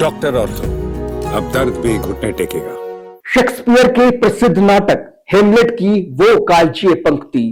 Doctor ortho, अब दर्द भी घुटने टेकेगा। शेक्सपियर के प्रसिद्ध नाटक हेमलेट की वो कालची पंक्ति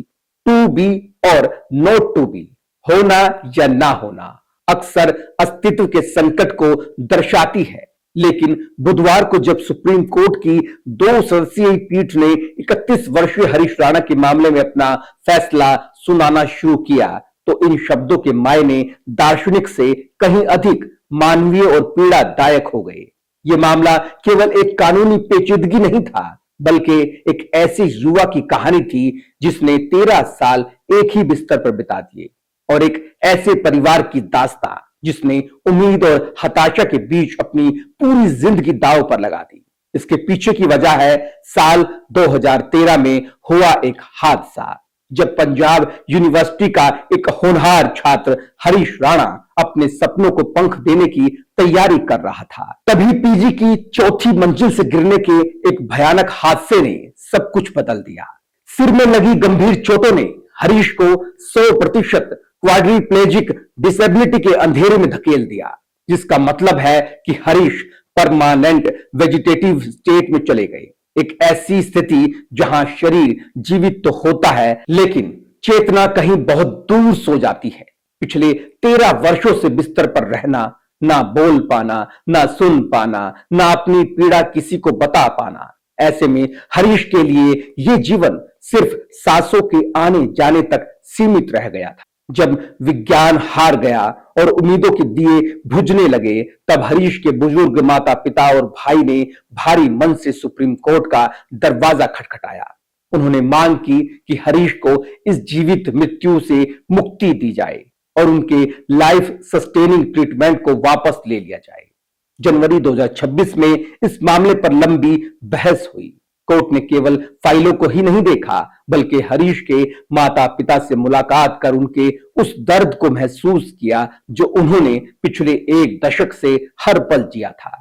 टू बी और नॉट टू बी, होना या ना होना, अक्सर अस्तित्व के संकट को दर्शाती है। लेकिन बुधवार को जब सुप्रीम कोर्ट की 2 सदस्यीय पीठ ने 31 वर्षीय हरीश राणा के मामले में अपना फैसला सुनाना शुरू किया तो इन शब्दों के मायने दार्शनिक से कहीं अधिक मानवीय और पीड़ादायक हो गए। यह मामला केवल एक कानूनी पेचीदगी नहीं था, बल्कि एक ऐसी युवा की कहानी थी जिसने 13 साल एक ही बिस्तर पर बिता दिए, और एक ऐसे परिवार की दास्तां जिसने उम्मीद और हताशा के बीच अपनी पूरी जिंदगी दांव पर लगा दी। इसके पीछे की वजह है साल 2013 में हुआ एक हादसा, जब पंजाब यूनिवर्सिटी का एक होनहार छात्र हरीश राणा अपने सपनों को पंख देने की तैयारी कर रहा था। तभी पीजी की 4थी मंजिल से गिरने के एक भयानक हादसे ने सब कुछ बदल दिया। सिर में लगी गंभीर चोटों ने हरीश को 100% क्वाड्रीप्लेजिक डिसेबिलिटी के अंधेरे में धकेल दिया, जिसका मतलब है कि हरीश परमानेंट वेजिटेटिव स्टेट में चले गए। एक ऐसी स्थिति जहां शरीर जीवित तो होता है, लेकिन चेतना कहीं बहुत दूर सो जाती है। पिछले 13 वर्षों से बिस्तर पर रहना, ना बोल पाना, ना सुन पाना, ना अपनी पीड़ा किसी को बता पाना, ऐसे में हरीश के लिए यह जीवन सिर्फ सांसों के आने जाने तक सीमित रह गया था। जब विज्ञान हार गया और उम्मीदों के दिए बुझने लगे, तब हरीश के बुजुर्ग माता पिता और भाई ने भारी मन से सुप्रीम कोर्ट का दरवाजा खटखटाया। उन्होंने मांग की कि हरीश को इस जीवित मृत्यु से मुक्ति दी जाए और उनके लाइफ सस्टेनिंग ट्रीटमेंट को वापस ले लिया जाए। जनवरी 2026 में इस मामले पर लंबी बहस हुई। कोर्ट ने केवल फाइलों को ही नहीं देखा, बल्कि हरीश के माता पिता से मुलाकात कर उनके उस दर्द को महसूस किया जो उन्होंने पिछले 1 दशक से हर पल जिया था।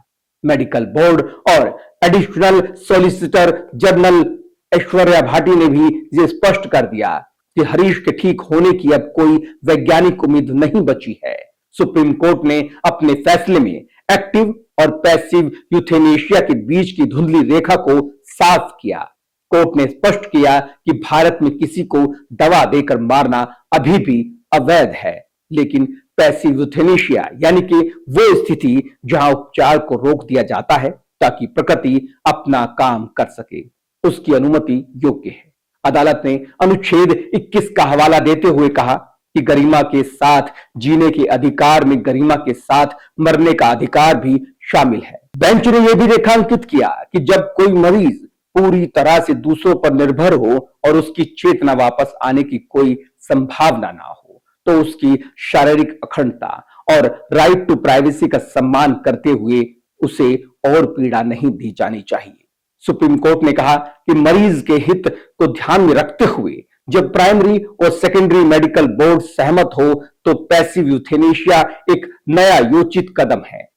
मेडिकल बोर्ड और additional solicitor general Aishwarya Bhati ने भी ये स्पष्ट कर दिया कि हरीश के ठीक होने की अब कोई वैज्ञानिक उम्मीद नहीं बची है। सुप्रीम कोर्ट ने अपने फैसले में एक्टिव और पैसिव यूथेनेशिया के बीच की धुंधली रेखा को साफ किया। कोर्ट ने स्पष्ट किया कि भारत में किसी को दवा देकर मारना अभी भी अवैध है, लेकिन पैसिव यूथेनेशिया यानी कि वो स्थिति जहां उपचार को रोक दिया जाता है ताकि प्रकृति अपना काम कर सके, उसकी अनुमति योग्य है। अदालत ने अनुच्छेद 21 का हवाला देते हुए कहा कि गरिमा के साथ जीने के अधिकार में गरिमा के साथ मरने का अधिकार भी शामिल है। बेंच ने यह भी रेखांकित किया कि जब कोई मरीज पूरी तरह से दूसरों पर निर्भर हो और उसकी चेतना वापस आने की कोई संभावना ना हो, तो उसकी शारीरिक अखंडता और राइट टू प्राइवेसी का सम्मान करते हुए उसे और पीड़ा नहीं दी जानी चाहिए। सुप्रीम कोर्ट ने कहा कि मरीज के हित को ध्यान में रखते हुए जब प्राइमरी और सेकेंडरी मेडिकल बोर्ड सहमत हो तो पैसिव यूथेनेशिया एक नया योचित कदम है।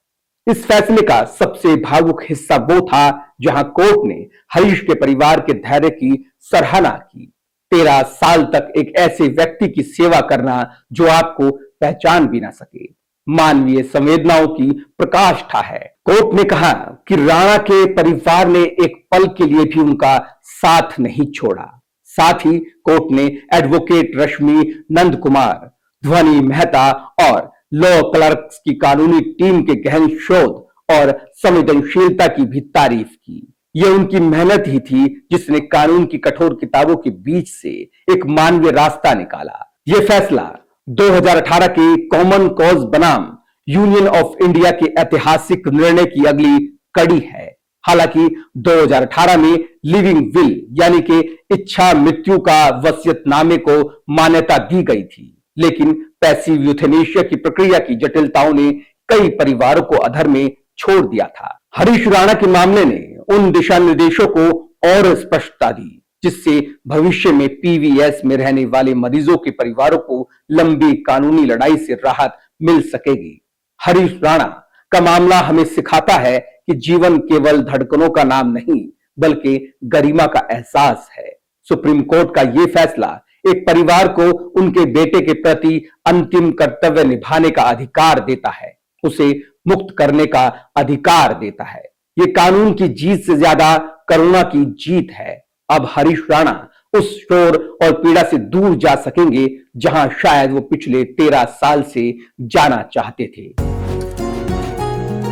इस फैसले का सबसे भावुक हिस्सा वो था जहां कोर्ट ने हरीश के परिवार के धैर्य की सराहना की। 13 साल तक एक ऐसे व्यक्ति की सेवा करना जो आपको पहचान भी ना सके, मानवीय संवेदनाओं की प्रकाष्ठा है। कोर्ट ने कहा कि राणा के परिवार ने एक पल के लिए भी उनका साथ नहीं छोड़ा। साथ ही कोर्ट ने एडवोकेट रश्मि नंद कुमार, ध्वनि मेहता और लॉ क्लर्क्स की कानूनी टीम के गहन शोध और संवेदनशीलता की भी तारीफ की। यह उनकी मेहनत ही थी जिसने कानून की कठोर किताबों के बीच से एक मानवीय रास्ता निकाला। यह फैसला 2018 के कॉमन कॉज बनाम यूनियन ऑफ इंडिया के ऐतिहासिक निर्णय की अगली कड़ी है। हालांकि 2018 में लिविंग विल यानी कि इच्छा मृत्यु का वसीयतनामे को मान्यता दी गई थी, लेकिन पैसिव यूथेनेशिया की प्रक्रिया की जटिलताओं ने कई परिवारों को अधर में छोड़ दिया था। हरीश राणा के मामले ने उन दिशा निर्देशों को और स्पष्टता दी जिससे भविष्य में पीवीएस में रहने वाले मरीजों के परिवारों को लंबी कानूनी लड़ाई से राहत मिल सकेगी। हरीश राणा का मामला हमें सिखाता है कि जीवन केवल धड़कनों का नाम नहीं, बल्कि गरिमा का एहसास है। सुप्रीम कोर्ट का यह फैसला एक परिवार को उनके बेटे के प्रति अंतिम कर्तव्य निभाने का अधिकार देता है, उसे मुक्त करने का अधिकार देता है। ये कानून की जीत से ज्यादा करुणा की जीत है। अब हरीश राणा उस शोर और पीड़ा से दूर जा सकेंगे जहां शायद वो पिछले 13 साल से जाना चाहते थे।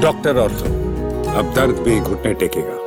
डॉक्टर ऑर्थो, अब दर्द भी घुटने टेकेगा।